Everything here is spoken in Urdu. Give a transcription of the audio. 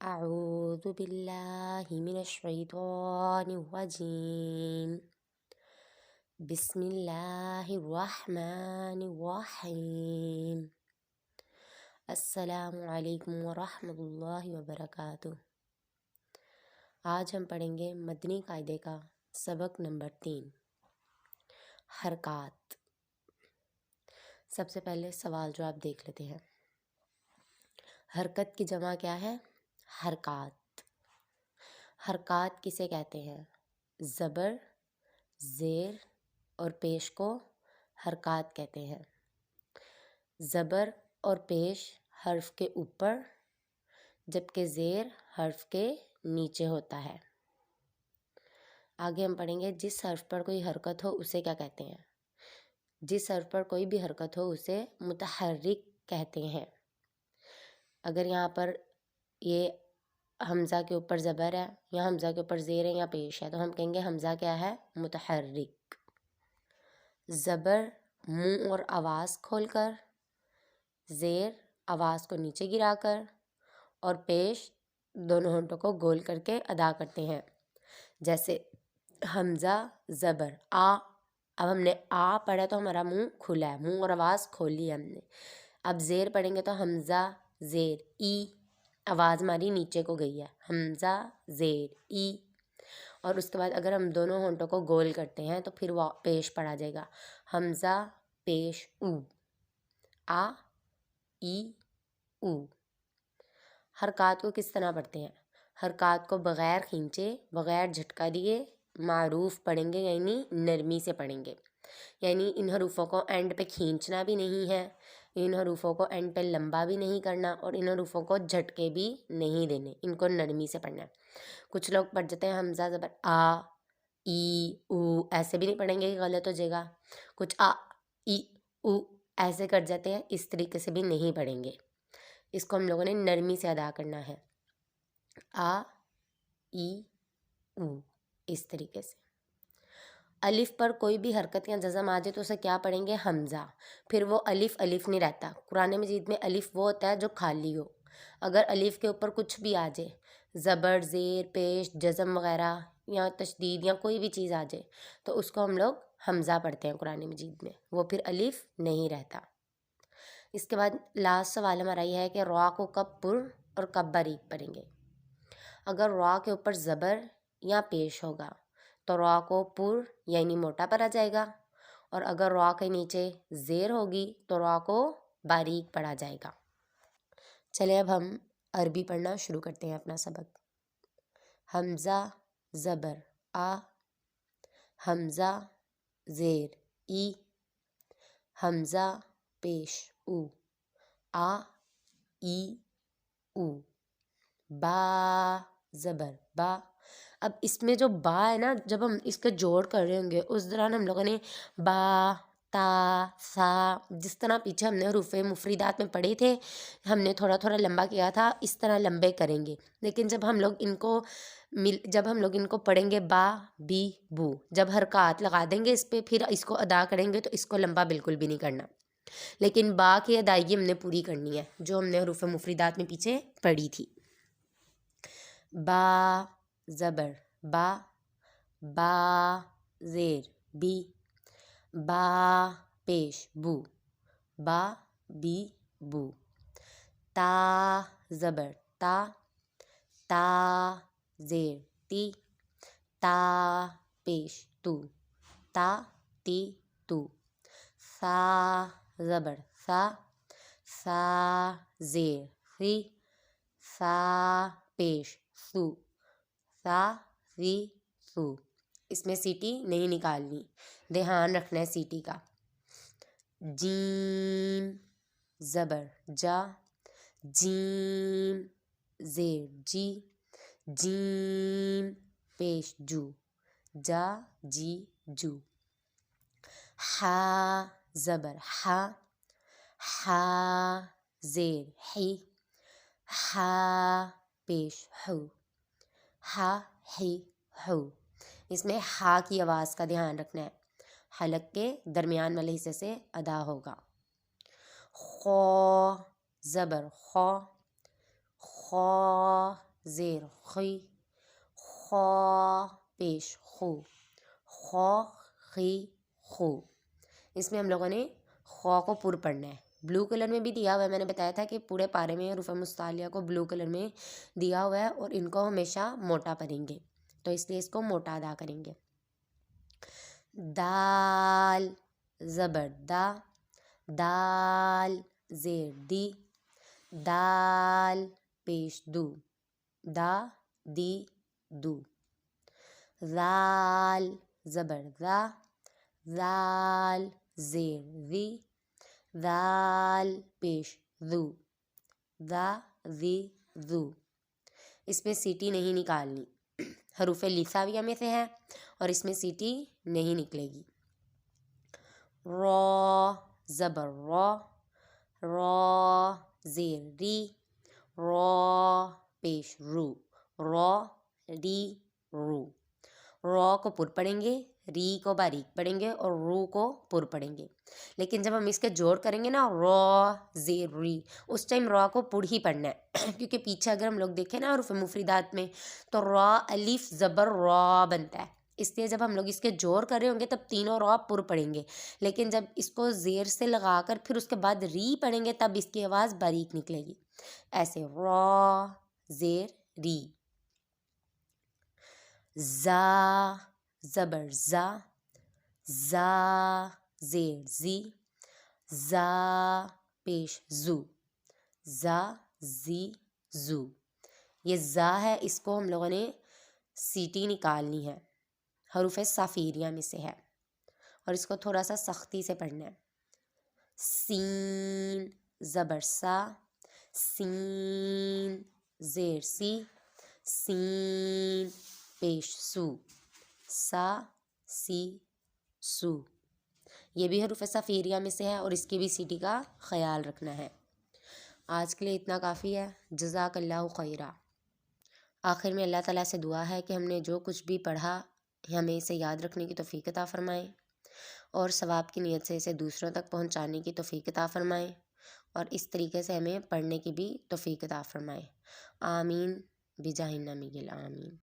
أعوذ بالله من الشيطان الرجيم بسم الله الرحمن الرحيم السلام علیکم ورحمۃ اللہ وبرکاتہ۔ آج ہم پڑھیں گے مدنی قاعدے کا سبق نمبر 3، حرکات۔ سب سے پہلے سوال جواب دیکھ لیتے ہیں۔ حرکت کی جمع کیا ہے؟ حرکات۔ حرکات کسے کہتے ہیں؟ زبر، زیر اور پیش کو حرکات کہتے ہیں۔ زبر اور پیش حرف کے اوپر جبکہ زیر حرف کے نیچے ہوتا ہے۔ آگے ہم پڑھیں گے جس حرف پر کوئی حرکت ہو اسے کیا کہتے ہیں؟ جس حرف پر کوئی بھی حرکت ہو اسے متحرک کہتے ہیں۔ اگر یہاں پر یہ حمزہ کے اوپر زبر ہے یا حمزہ کے اوپر زیر ہے یا پیش ہے تو ہم کہیں گے حمزہ کیا ہے؟ متحرک۔ زبر منہ اور آواز کھول کر، زیر آواز کو نیچے گرا کر اور پیش دونوں ہونٹوں کو گول کر کے ادا کرتے ہیں۔ جیسے حمزہ زبر آ، اب ہم نے آ پڑھا تو ہمارا منہ کھلا ہے، منہ اور آواز کھولی ہے ہم نے۔ اب زیر پڑھیں گے تو حمزہ زیر ای، آواز ہماری نیچے کو گئی ہے، حمزہ زیر ای۔ اور اس کے بعد اگر ہم دونوں ہونٹوں کو گول کرتے ہیں تو پھر وہ پیش پڑھا جائے گا، حمزہ پیش او، آ ای او۔ حرکات کو کس طرح پڑھتے ہیں؟ حرکات کو بغیر کھینچے، بغیر جھٹکا دیے معروف پڑھیں گے، یعنی نرمی سے پڑھیں گے۔ یعنی ان حروفوں کو اینڈ پہ کھینچنا بھی نہیں ہے، ان حروفوں کو اینڈ پہ لمبا بھی نہیں کرنا اور ان حروفوں کو جھٹکے بھی نہیں دینے، ان کو نرمی سے پڑھنا ہے۔ کچھ لوگ پڑھ جاتے ہیں حمزہ زبر آ ای او، ایسے بھی نہیں پڑھیں گے کہ غلط ہو جائے گا۔ کچھ آ ای او ایسے کر جاتے ہیں، اس طریقے سے بھی نہیں پڑھیں گے۔ اس کو ہم لوگوں نے نرمی سے ادا کرنا ہے، آ ای او، اس طریقے سے۔ الف پر کوئی بھی حرکت یا جزم آ جائے تو اسے کیا پڑھیں گے؟ حمزہ۔ پھر وہ الف الف نہیں رہتا۔ قرآن مجید میں الف وہ ہوتا ہے جو خالی ہو۔ اگر الف کے اوپر کچھ بھی آ جائے، زبر، زیر، پیش، جزم وغیرہ یا تشدید یا کوئی بھی چیز آ جائے تو اس کو ہم لوگ حمزہ پڑھتے ہیں قرآن مجید میں، وہ پھر الف نہیں رہتا۔ اس کے بعد لاسٹ سوال ہمارا یہ ہے کہ را کو کب پر اور کب باریک پڑھیں گے؟ اگر را کے اوپر زبر یا پیش ہوگا تو را کو پر یعنی موٹا پڑھا جائے گا، اور اگر را کے نیچے زیر ہوگی تو را کو باریک پڑھا جائے گا۔ چلے اب ہم عربی پڑھنا شروع کرتے ہیں اپنا سبق۔ حمزہ زبر آ، حمزہ زیر ای، حمزہ پیش او، آ ای او۔ با زبر با۔ اب اس میں جو با ہے نا، جب ہم اس کے جوڑ کر رہے ہوں گے اس دوران ہم لوگوں نے با، تا، سا، جس طرح پیچھے ہم نے حروف مفردات میں پڑھے تھے ہم نے تھوڑا تھوڑا لمبا کیا تھا، اس طرح لمبے کریں گے۔ لیکن جب ہم لوگ ان کو پڑھیں گے با بی بو، جب حرکات لگا دیں گے اس پہ پھر اس کو ادا کریں گے تو اس کو لمبا بالکل بھی نہیں کرنا، لیکن با کی ادائیگی ہم نے پوری کرنی ہے جو ہم نے حروف مفردات میں پیچھے پڑھی تھی۔ با زبر با، با زیر بی، با پیش بو، با بی بو۔ تا زبر تا، تا زیر تی، تا پیش تو، تا تی تو۔ سا زبر سا، سا زیر سی، سا پیش سو، سا سی سو۔ اس میں سیٹی نہیں نکالنی، دھیان رکھنا ہے سیٹی کا۔ جیم زبر جا، جیم زیر جی، جیم پیش جو، جا جی جو۔ حا زبر حا، حا زیر حی، حا پیش حو، حا حی حو۔ اس میں ہا کی آواز کا دھیان رکھنا ہے، حلق کے درمیان والے حصے سے ادا ہوگا۔ خو زبر خو، خو زیر خی، خا پیش خو، خا خی خو. اس میں ہم لوگوں نے خا کو پر پڑھنا ہے. بلو کلر میں بھی دیا ہوا ہے، میں نے بتایا تھا کہ پورے پارے میں حروف مستعلیہ کو بلو کلر میں دیا ہوا ہے اور ان کو ہمیشہ موٹا پڑھیں گے، تو اس لیے اس کو موٹا ادا کریں گے. دال زبر دا، دال زیر دی، دال پیش دو، دا دی دو. ذال زبر ذا، ذال زیر ذی، ذال پیش ذو، ذا ذی ذو. اس میں سیٹی نہیں نکالنی، حروف لساویہ میں سے ہے اور اس میں سیٹی نہیں نکلے گی. را زبر را، را زیر ری، را پیش رو، را ری رو. را کو پر پڑھیں گے، ری کو باریک پڑھیں گے اور رو کو پر پڑھیں گے. لیکن جب ہم اس کے جوڑ کریں گے نا را زیر ری، اس ٹائم را کو پر ہی پڑھنا ہے کیونکہ پیچھے اگر ہم لوگ دیکھیں نا حروف مفردات میں تو را الف زبر را بنتا ہے. اس لیے جب ہم لوگ اس کے جوڑ کر رہے ہوں گے تب تینوں را پر پڑھیں گے، لیکن جب اس کو زیر سے لگا کر پھر اس کے بعد ری پڑھیں گے تب اس کی آواز باریک نکلے گی. ایسے را زیر ری. زا زبر زا، زا زیر زی، زا پیش زو، زا زی زو. یہ زا ہے، اس کو ہم لوگوں نے سیٹی نکالنی ہے، حروف صافیریہ میں سے ہے اور اس کو تھوڑا سا سختی سے پڑھنا ہے. سین زبر سا، سین زیر سی، سین پیش سو، سا سی سو. یہ بھی حروف صافیریہ میں سے ہے اور اس کی بھی سیٹی کا خیال رکھنا ہے. آج کے لیے اتنا کافی ہے. جزاک اللہ خیرہ. آخر میں اللہ تعالیٰ سے دعا ہے کہ ہم نے جو کچھ بھی پڑھا ہمیں اسے یاد رکھنے کی توفیق عطا فرمائیں اور ثواب کی نیت سے اسے دوسروں تک پہنچانے کی توفیق عطا فرمائیں اور اس طریقے سے ہمیں پڑھنے کی بھی توفیق عطا فرمائیں. آمین بجاہ النبی آمین.